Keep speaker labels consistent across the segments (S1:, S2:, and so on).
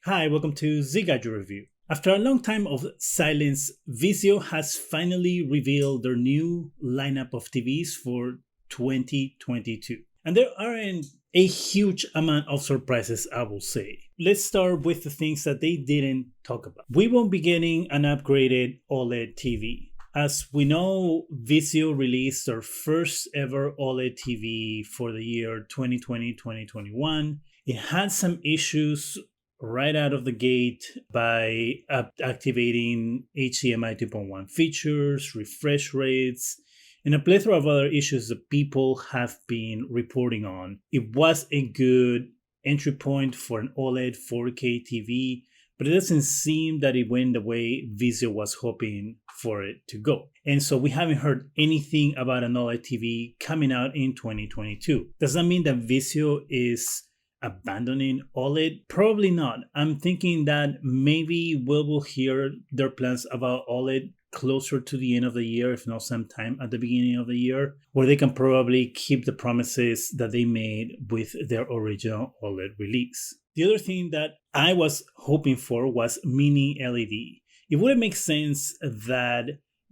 S1: Hi, welcome to Zgadgetreview. After a long time of silence, Vizio has finally revealed their new lineup of TVs for 2022. And there aren't a huge amount of surprises, I will say. Let's start with the things that they didn't talk about. We won't be getting an upgraded OLED TV. As we know, Vizio released their first ever OLED TV for the year 2020-2021. It had some issues right out of the gate by activating HDMI 2.1 features, refresh rates, and a plethora of other issues that people have been reporting on. It was a good entry point for an OLED 4K TV, but it doesn't seem that it went the way Vizio was hoping for it to go. And so we haven't heard anything about an OLED TV coming out in 2022. Does that mean that Vizio is abandoning OLED? Probably not. I'm thinking that maybe we will hear their plans about OLED closer to the end of the year, if not sometime at the beginning of the year, where they can probably keep the promises that they made with their original OLED release. The other thing that I was hoping for was mini LED. It wouldn't make sense that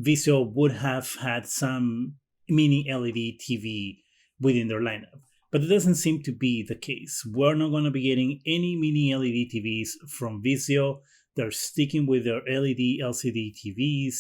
S1: Vizio would have had some mini LED TV within their lineup. But it doesn't seem to be the case. We're not going to be getting any mini LED TVs from Vizio. They're sticking with their LED LCD TVs,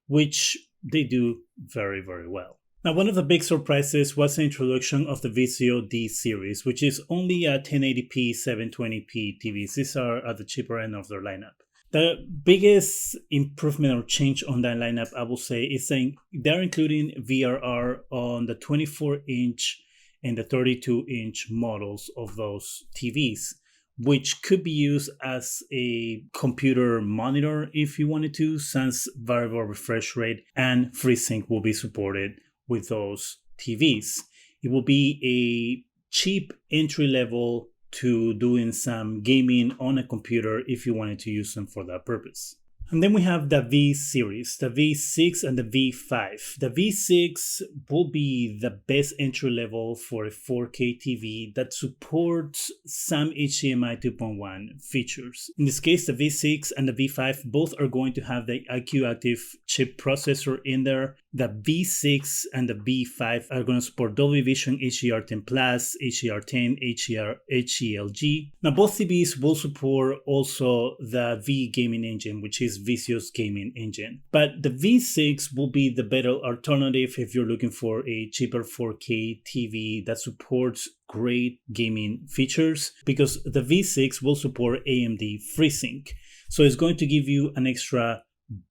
S1: which they do very, very well. Now, one of the big surprises was the introduction of the Vizio D series, which is only a 1080p 720p TVs. These are at the cheaper end of their lineup. The biggest improvement or change on that lineup, I will say, is saying they're including VRR on the 24-inch and the 32-inch models of those TVs, which could be used as a computer monitor if you wanted to, since variable refresh rate and FreeSync will be supported with those TVs. It will be a cheap entry level to doing some gaming on a computer if you wanted to use them for that purpose. And then we have the V series, the V6 and the V5. The V6 will be the best entry level for a 4K TV that supports some HDMI 2.1 features. In this case, the V6 and the V5 both are going to have the IQ Active chip processor in there. The V6 and the V5 are going to support Dolby Vision HDR10+, HDR10, HELG. Now, both TVs will support also the V gaming engine, which is Vizio's gaming engine. But the V6 will be the better alternative if you're looking for a cheaper 4K TV that supports great gaming features, because the V6 will support AMD FreeSync. So it's going to give you an extra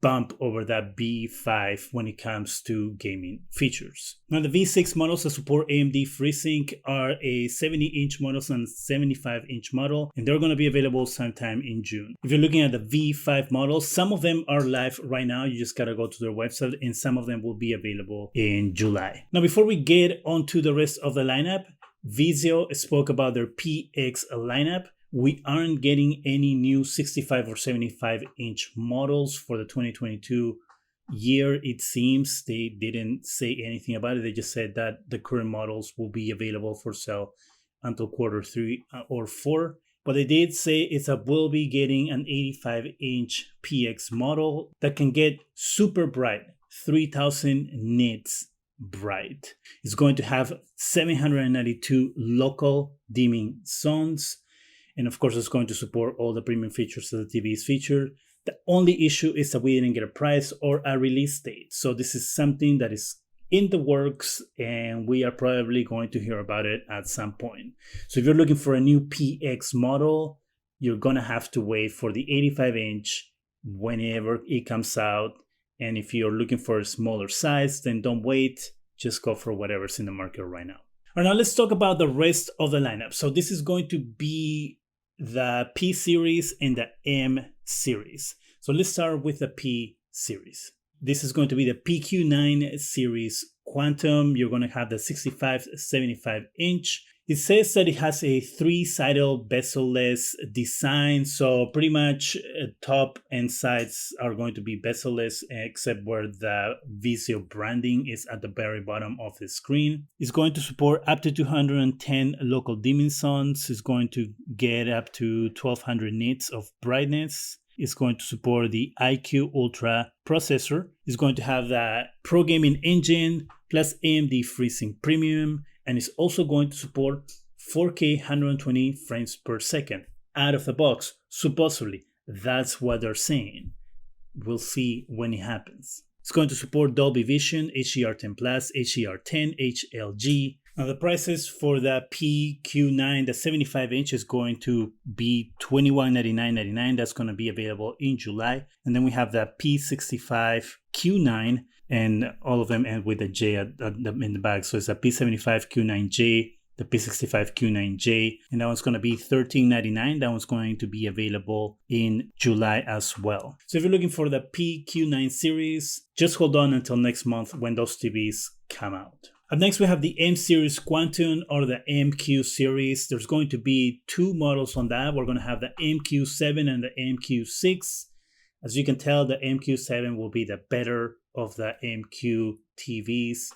S1: bump over that V5 when it comes to gaming features. Now, the V6 models that support AMD FreeSync are a 70-inch model and 75-inch model, and they're going to be available sometime in June. If you're looking at the V5 models, some of them are live right now. You just gotta go to their website, and some of them will be available in July. Now, before we get onto the rest of the lineup, Vizio spoke about their PX lineup. We aren't getting any new 65 or 75-inch models for the 2022 year. It seems they didn't say anything about it. They just said that the current models will be available for sale until Q3 or 4. But they did say we'll be getting an 85-inch PX model that can get super bright, 3000 nits bright. It's going to have 792 local dimming zones. And of course, it's going to support all the premium features that the TVs feature. The only issue is that we didn't get a price or a release date. So this is something that is in the works, and we are probably going to hear about it at some point. So if you're looking for a new PX model, you're going to have to wait for the 85-inch whenever it comes out. And if you're looking for a smaller size, then don't wait. Just go for whatever's in the market right now. All right, now let's talk about the rest of the lineup. So this is going to be the P series and the M series. So let's start with the P series. This is going to be the PQ9 series Quantum, you're going to have the 65-75 inch. It says that it has a 3-sided bezel-less design, so pretty much top and sides are going to be bezel-less, except where the Vizio branding is at the very bottom of the screen. It's going to support up to 210 local dimming zones. It's going to get up to 1200 nits of brightness. It's going to support the iQ Ultra processor. It's going to have the Pro Gaming Engine plus AMD FreeSync Premium. And it's also going to support 4K 120 frames per second out of the box, supposedly. That's what they're saying. We'll see when it happens. It's going to support Dolby Vision, HDR10+, HDR10, HLG. Now the prices for the PQ9, the 75 inch, is going to be $2199.99. That's going to be available in July. And then we have the P65Q9, and all of them end with a J in the back. So it's a P75Q9J, the P65Q9J, and that one's going to be $1399. That one's going to be available in July as well. So if you're looking for the PQ9 series, just hold on until next month when those TVs come out. Up next, we have the M series Quantum, or the MQ series. There's going to be 2 models on that. We're going to have the MQ7 and the MQ6. As you can tell, the MQ7 will be the better of the MQ TVs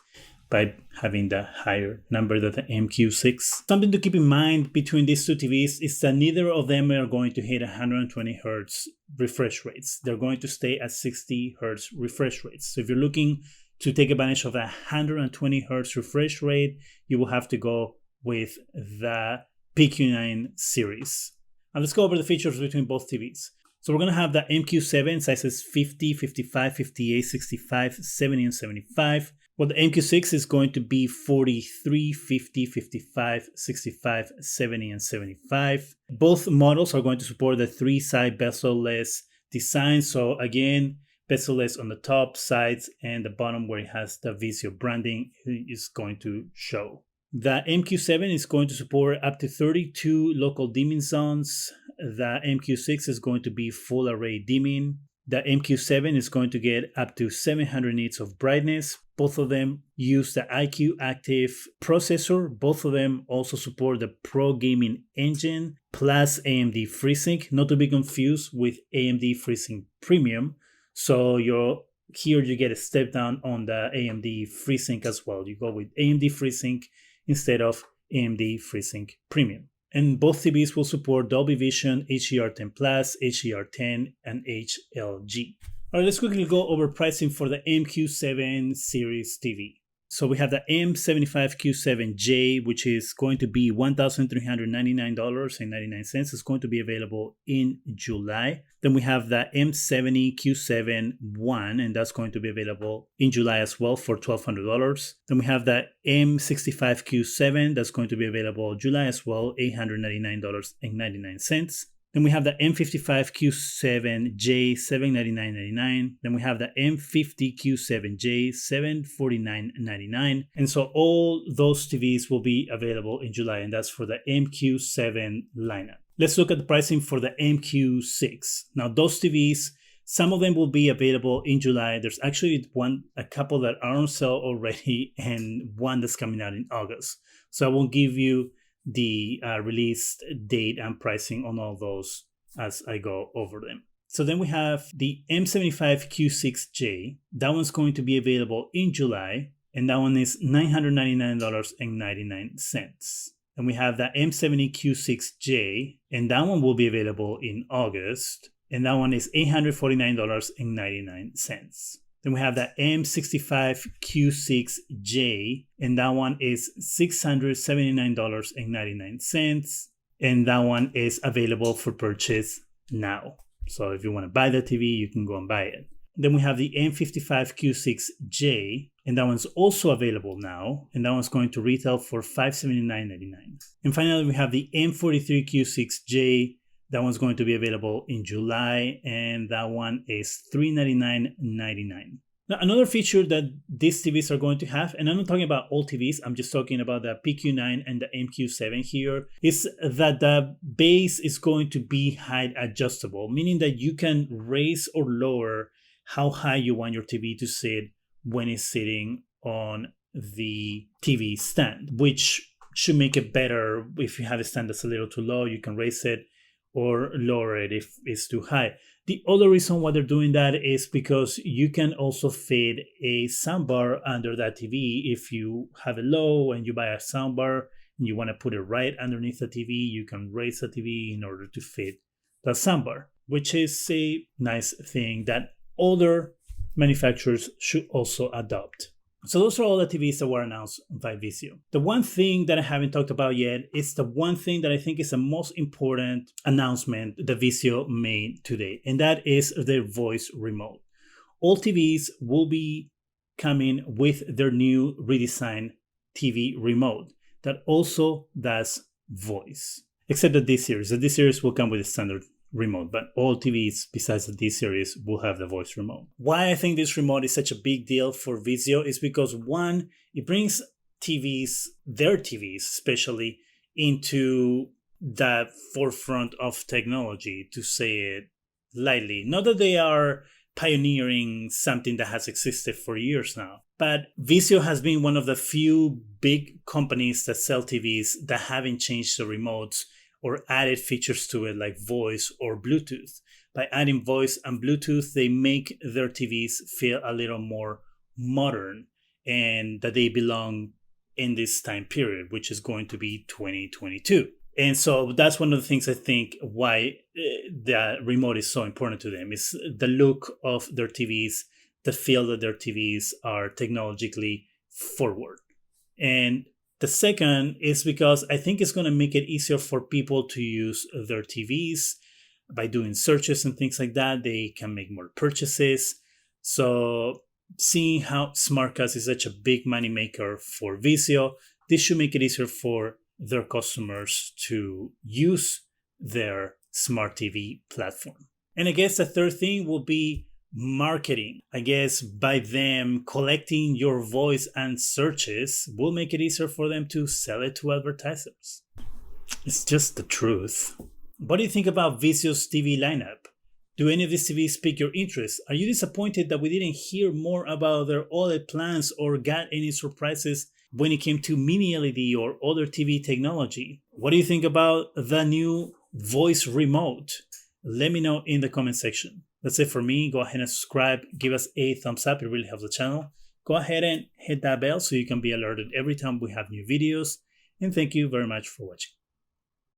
S1: by having the higher number than the MQ6. Something to keep in mind between these 2 TVs is that neither of them are going to hit 120 Hz refresh rates. They're going to stay at 60 Hz refresh rates. So if you're looking to take advantage of the 120 Hz refresh rate, you will have to go with the PQ9 series. Now let's go over the features between both TVs. So we're going to have the MQ7 sizes 50, 55, 58, 65, 70, and 75. Well, the MQ6 is going to be 43, 50, 55, 65, 70, and 75. Both models are going to support the 3-side bezel-less design. So again, bezel-less on the top, sides, and the bottom where it has the Vizio branding is going to show. The MQ7 is going to support up to 32 local dimming zones. The MQ6 is going to be full array dimming. The MQ7 is going to get up to 700 nits of brightness. Both of them use the iQ Active processor. Both of them also support the Pro Gaming Engine plus AMD FreeSync, not to be confused with AMD FreeSync Premium. So here you get a step down on the AMD FreeSync as well. You go with AMD FreeSync instead of AMD FreeSync Premium. And both TVs will support Dolby Vision, HDR10+, HDR10, and HLG. All right, let's quickly go over pricing for the MQ7 series TV. So we have the M75Q7J, which is going to be $1,399.99. It's going to be available in July. Then we have the M70Q7-1, and that's going to be available in July as well for $1,200. Then we have the M65Q7, that's going to be available in July as well, $899.99. Then we have the M55Q7J, $799.99. Then we have the M50Q7J, $749.99. And so all those TVs will be available in July, and that's for the MQ7 lineup. Let's look at the pricing for the MQ6. Now those TVs, some of them will be available in July. There's actually a couple that are on sale already, and one that's coming out in August. So I won't give you the release date and pricing on all those as I go over them. So then we have the M75Q6J. That one's going to be available in July, and that one is $999.99. And we have the M70Q6J, and that one will be available in August, and that one is $849.99. Then we have the M65Q6J, and that one is $679.99. And that one is available for purchase now. So if you want to buy the TV, you can go and buy it. Then we have the M55Q6J, and that one's also available now. And that one's going to retail for $579.99. And finally, we have the M43Q6J. That one's going to be available in July, and that one is $399.99. Now, another feature that these TVs are going to have, and I'm not talking about all TVs, I'm just talking about the PQ9 and the MQ7 here, is that the base is going to be height adjustable, meaning that you can raise or lower how high you want your TV to sit when it's sitting on the TV stand, which should make it better. If you have a stand that's a little too low, you can raise it or lower it if it's too high. The other reason why they're doing that is because you can also fit a soundbar under that TV. If you have it low and you buy a soundbar and you want to put it right underneath the TV, you can raise the TV in order to fit the soundbar, which is a nice thing that other manufacturers should also adopt. So those are all the TVs that were announced by Vizio. The one thing that I haven't talked about yet is the one thing that I think is the most important announcement that Vizio made today, and that is their voice remote. All TVs will be coming with their new redesigned TV remote that also does voice, except the D series. The D series will come with a standard remote, but all TVs besides the D series will have the voice remote. Why I think this remote is such a big deal for Vizio is because, one, it brings TVs, their TVs especially, into the forefront of technology, to say it lightly. Not that they are pioneering something that has existed for years now, but Vizio has been one of the few big companies that sell TVs that haven't changed the remotes or added features to it like voice or Bluetooth. By adding voice and Bluetooth, they make their TVs feel a little more modern and that they belong in this time period, which is going to be 2022. And so that's one of the things I think why the remote is so important to them, is the look of their TVs, the feel that their TVs are technologically forward. And the second is because I think it's going to make it easier for people to use their TVs by doing searches and things like that. They can make more purchases. So seeing how SmartCast is such a big money maker for Vizio, this should make it easier for their customers to use their smart TV platform. And I guess the third thing will be marketing. I guess by them collecting your voice and searches will make it easier for them to sell it to advertisers. It's just the truth. What do you think about Vizio's TV lineup? Do any of these TVs pique your interest? Are you disappointed that we didn't hear more about their OLED plans or got any surprises when it came to mini LED or other TV technology? What do you think about the new voice remote? Let me know in the comment section. That's it for me. Go ahead and subscribe. Give us a thumbs up. It really helps the channel. Go ahead and hit that bell so you can be alerted every time we have new videos. And thank you very much for watching.